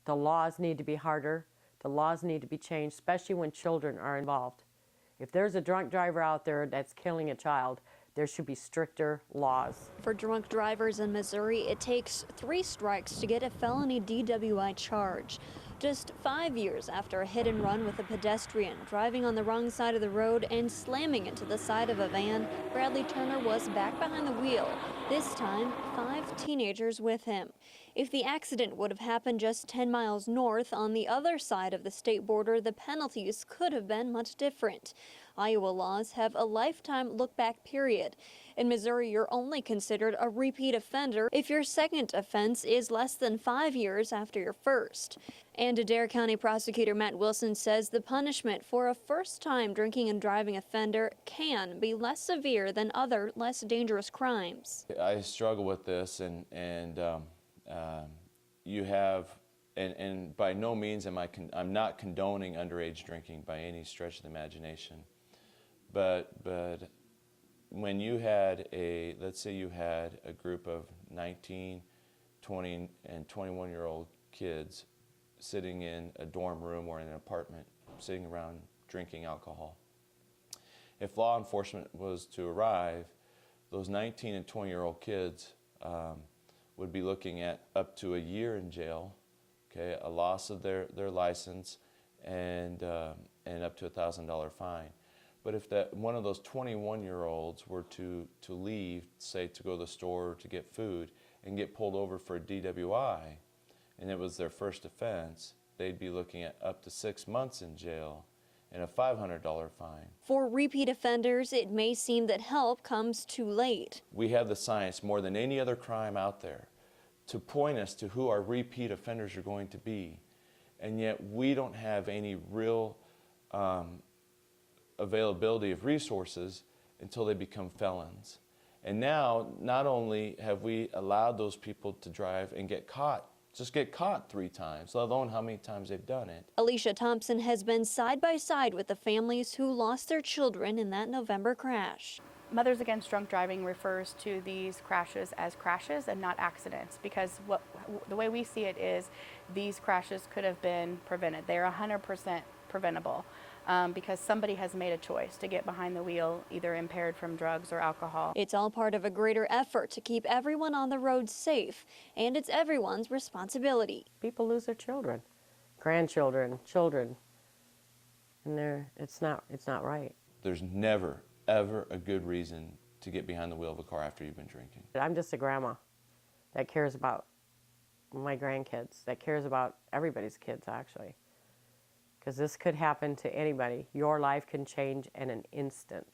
The laws need to be harder. The laws need to be changed, especially when children are involved. If there's a drunk driver out there that's killing a child, there should be stricter laws. For drunk drivers in Missouri, it takes 3 strikes to get a felony DWI charge. Just 5 years after a hit and run with a pedestrian driving on the wrong side of the road and slamming into the side of a van, Bradley Turner was back behind the wheel, this time 5 teenagers with him. If the accident would have happened just 10 miles north on the other side of the state border, the penalties could have been much different. Iowa laws have a lifetime look-back period. In Missouri, you're only considered a repeat offender if your second offense is less than 5 years after your first. And Adair County Prosecutor Matt Wilson says the punishment for a first-time drinking and driving offender can be less severe than other, less dangerous crimes. I struggle with this, and you have, and by no means I'm not condoning underage drinking by any stretch of the imagination. But when you had let's say you had a group of 19, 20, and 21-year-old kids sitting in a dorm room or in an apartment, sitting around drinking alcohol. If law enforcement was to arrive, those 19 and 20-year-old kids would be looking at up to a year in jail, okay, a loss of their license, and up to a $1,000 fine. But if one of those 21-year-olds were to leave, say to go to the store or to get food, and get pulled over for a DWI, and it was their first offense, they'd be looking at up to 6 months in jail and a $500 fine. For repeat offenders, it may seem that help comes too late. We have the science more than any other crime out there to point us to who our repeat offenders are going to be, and yet we don't have any real availability of resources until they become felons. And now, not only have we allowed those people to drive and get caught 3 times, let alone how many times they've done it. Alicia Thompson has been side by side with the families who lost their children in that November crash. Mothers Against Drunk Driving refers to these crashes as crashes and not accidents, because the way we see it is these crashes could have been prevented. They are 100% preventable. Because somebody has made a choice to get behind the wheel, either impaired from drugs or alcohol. It's all part of a greater effort to keep everyone on the road safe, and it's everyone's responsibility. People lose their children, grandchildren, children, and it's not right. There's never, ever a good reason to get behind the wheel of a car after you've been drinking. I'm just a grandma that cares about my grandkids, that cares about everybody's kids, actually. Because this could happen to anybody. Your life can change in an instant.